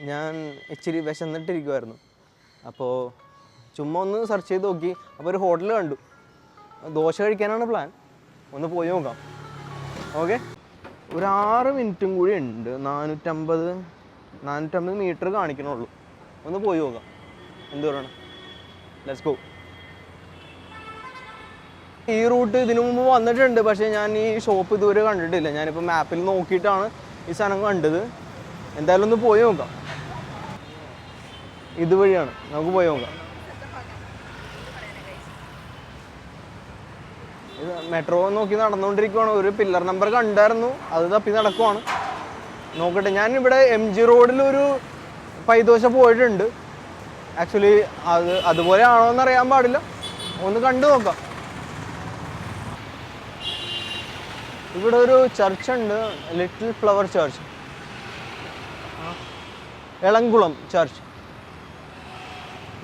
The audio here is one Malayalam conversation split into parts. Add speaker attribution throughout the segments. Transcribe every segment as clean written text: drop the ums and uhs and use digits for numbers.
Speaker 1: ഞാൻ ഇച്ചിരി വിശന്നിട്ടിരിക്കുമായിരുന്നു. അപ്പോൾ ചുമ്മാ ഒന്ന് സെർച്ച് ചെയ്ത് നോക്കി. അപ്പോൾ ഒരു ഹോട്ടൽ കണ്ടു. ദോശ കഴിക്കാനാണ് പ്ലാൻ. ഒന്ന് പോയി നോക്കാം. ഓക്കെ, ഒരു 6 മിനിറ്റും കൂടി ഉണ്ട്. 450 മീറ്റർ കാണിക്കണുള്ളൂ. ഒന്ന് പോയി നോക്കാം എന്ത് പറയണം. Let's go. ഈ റൂട്ട് ഇതിനു മുമ്പ് വന്നിട്ടുണ്ട്, പക്ഷേ ഞാൻ ഈ ഷോപ്പ് ഇതുവരെ കണ്ടിട്ടില്ല. ഞാനിപ്പോൾ മാപ്പിൽ നോക്കിയിട്ടാണ് ഈ സാധനം കണ്ടത്. എന്തായാലും ഒന്ന് പോയി നോക്കാം. ഇതുവഴിയാണ്, നമുക്ക് പോയി നോക്കാം. ഇത് മെട്രോ നോക്കി നടന്നുകൊണ്ടിരിക്കുവാണ്. ഒരു പില്ലർ നമ്പർ കണ്ടായിരുന്നു, അത് തപ്പി നടക്കുവാണ്. നോക്കട്ടെ. ഞാനിവിടെ MG റോഡിലൊരു പൈദോശ പോയിട്ടുണ്ട്. ആക്ച്വലി അതുപോലെ ആണോ എന്ന് അറിയാൻ പാടില്ല. ഒന്ന് കണ്ടു നോക്കാം. ഇവിടെ ഒരു ചർച്ച് ഉണ്ട്, little flower church, Elamkulam church.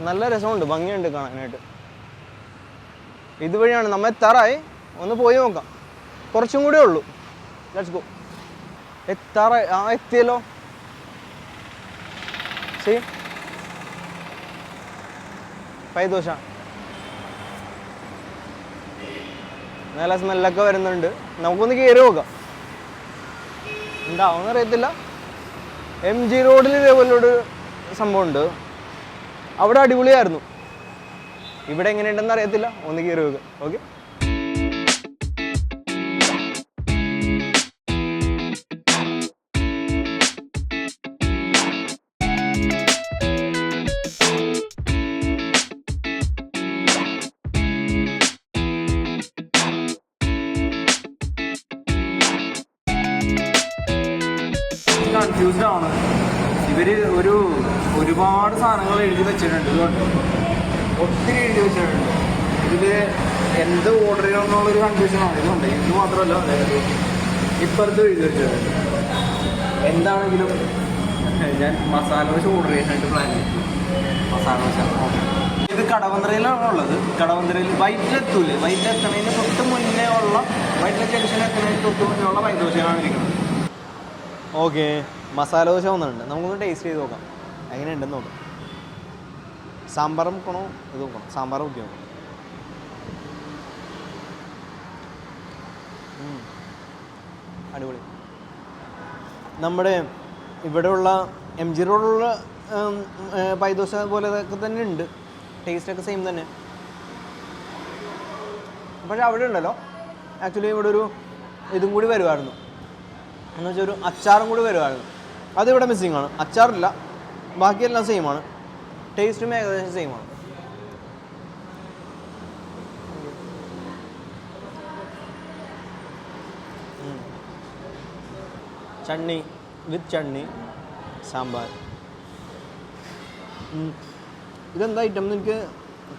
Speaker 1: നല്ല രസമുണ്ട്, ഭംഗിയുണ്ട് കാണാനായിട്ട്. ഇതുവഴിയാണ് നമ്മൾ എത്താറായി. ഒന്ന് പോയി നോക്കാം. കുറച്ചും കൂടെ ഉള്ളൂ. Let's go. എത്താറായി. എത്തിയല്ലോ. ശരി, പൈദോശ. നല്ല സ്മെല്ലൊക്കെ വരുന്നുണ്ട്. നമുക്കൊന്ന് കയറി നോക്കാം. എന്താവുമെന്ന് അറിയത്തില്ല. MG റോഡിൽ ഇതേപോലൊരു സംഭവമുണ്ട്. അവിടെ അടിപൊളിയായിരുന്നു. ഇവിടെ എങ്ങനെയുണ്ടെന്ന് അറിയത്തില്ല. ഒന്ന് കയറി നോക്കുക. ഓക്കെ, കൺഫ്യൂസ്ഡ് ആണ്. ഇവര് ഒരുപാട് സാധനങ്ങൾ എഴുതി വെച്ചിട്ടുണ്ട്. ഇതുകൊണ്ട് ഒത്തിരി എഴുതി വെച്ചിട്ടുണ്ട്. ഇതില് എന്ത് ഓർഡർ ചെയ്യണമെന്നുള്ളൊരു കൺഫ്യൂഷനാണ്. ഇതുകൊണ്ട് ഇത് മാത്രമല്ല, ഇപ്പുറത്ത് എഴുതി വെച്ചിട്ടുണ്ട്. എന്താണെങ്കിലും ഞാൻ മസാല ദോശ ഓർഡർ ചെയ്യാനായിട്ട് പ്ലാൻ ചെയ്തു. മസാല ദോശ. ഇത് കടവന്ത്രയിലാണ് ഉള്ളത്. കടവന്ത്രയിൽ വൈറ്റിലെത്തൂല്ലേ, വൈറ്റിലെത്തണതിന് തൊട്ട് മുന്നേ ഉള്ള, വൈറ്റിലെ ജംഗ്ഷൻ എത്തുന്നതിന് തൊട്ട് മുന്നേ ഉള്ള പൈദോശയാണ് ഇരിക്കുന്നത്. ഓക്കെ, മസാല ദോശ വന്നിട്ടുണ്ട്. നമുക്കൊന്ന് ടേസ്റ്റ് ചെയ്ത് നോക്കാം എങ്ങനെയുണ്ടെന്ന് നോക്കാം. സാമ്പാർ നോക്കണോ ഇത് നോക്കണം? സാമ്പാർ നോക്കി നോക്കാം. അടിപൊളി. നമ്മുടെ ഇവിടെയുള്ള MG റോഡിലുള്ള പൈദോശ പോലെയൊക്കെ തന്നെ ഉണ്ട്. ടേസ്റ്റൊക്കെ സെയിം തന്നെ. പക്ഷേ അവിടെ ഉണ്ടല്ലോ, ആക്ച്വലി ഇവിടെ ഒരു ഇതും കൂടി വരുമായിരുന്നു. എന്ന് വെച്ചാൽ ഒരു അച്ചാറും കൂടി വരുമായിരുന്നു. അതിവിടെ മിസ്സിങ് ആണ്. അച്ചാറില്ല, ബാക്കിയെല്ലാം സെയിമാണ്. ടേസ്റ്റും ഏകദേശം സെയിമാണ്. ചട്നി വിത്ത് ചട്നി, സാമ്പാർ. ഇതെന്താ ഐറ്റം എന്ന് എനിക്ക്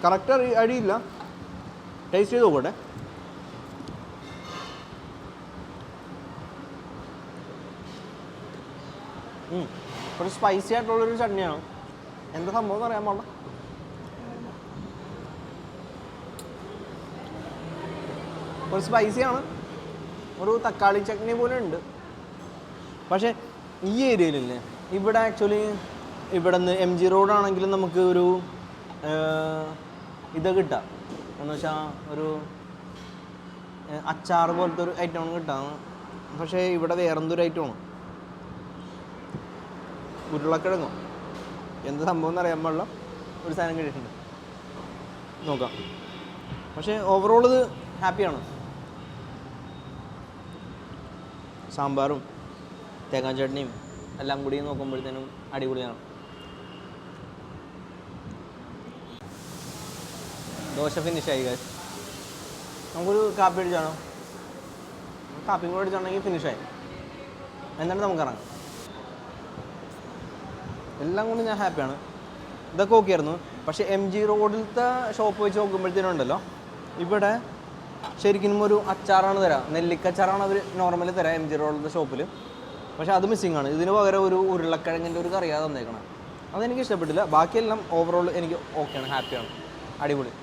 Speaker 1: കറക്റ്റ് അറിയില്ല. ടേസ്റ്റ് ചെയ്ത് നോക്കട്ടെ. ഒരു സ്പൈസി ആയിട്ടുള്ളൊരു ചട്നിയാണ്. എന്താ സംഭവം എന്ന് അറിയാൻ പാടില്ല. ഒരു സ്പൈസിയാണ്. ഒരു തക്കാളി ചട്നി പോലെ ഉണ്ട്. പക്ഷേ ഈ ഏരിയയിലില്ലേ, ഇവിടെ ആക്ച്വലി ഇവിടെ നിന്ന് MG റോഡാണെങ്കിലും നമുക്ക് ഒരു ഇത് കിട്ടാം. എന്ന് വെച്ചാൽ ഒരു അച്ചാർ പോലത്തെ ഒരു ഐറ്റമാണ് കിട്ടാം. പക്ഷേ ഇവിടെ വേറെന്തൊരു ഐറ്റമാണ്. ഉരുളക്കിഴങ്ങോ എന്ത് സംഭവം എന്ന് അറിയാൻ പാടില്ല. ഒരു സാധനം കിട്ടിയിട്ടുണ്ട്, നോക്കാം. പക്ഷേ ഓവറോൾ ഇത് ഹാപ്പിയാണ്. സാമ്പാറും തേങ്ങാ ചട്നിയും എല്ലാം കൂടി നോക്കുമ്പോഴത്തേനും അടിപൊളിയാണ്. ദോശ ഫിനിഷായി ഗൈസ്. നമുക്കൊരു കാപ്പി അടിച്ചാണോ? കാപ്പിയും കൂടെ അടിച്ചാണെങ്കിൽ ഫിനിഷായി. എന്നിട്ട് നമുക്ക് ഇറങ്ങാം. എല്ലാം കൊണ്ട് ഞാൻ ഹാപ്പിയാണ്. ഇതൊക്കെ ഓക്കെ ആയിരുന്നു. പക്ഷേ MG റോഡിലത്തെ ഷോപ്പ് വെച്ച് നോക്കുമ്പോഴത്തേനും ഉണ്ടല്ലോ, ഇവിടെ ശരിക്കും ഒരു അച്ചാറാണ് തരാം. നെല്ലിക്കച്ചാറാണ് അവർ നോർമലി തരാം MG റോഡിലത്തെ ഷോപ്പിൽ. പക്ഷേ അത് മിസ്സിംഗ് ആണ്. ഇതിന് പകരം ഒരു ഉരുളക്കിഴങ്ങിൻ്റെ ഒരു കറിയാണ് തന്നേക്കണം. അതെനിക്ക് ഇഷ്ടപ്പെട്ടില്ല. ബാക്കിയെല്ലാം ഓവറോൾ എനിക്ക് ഓക്കെയാണ്, ഹാപ്പിയാണ്, അടിപൊളി.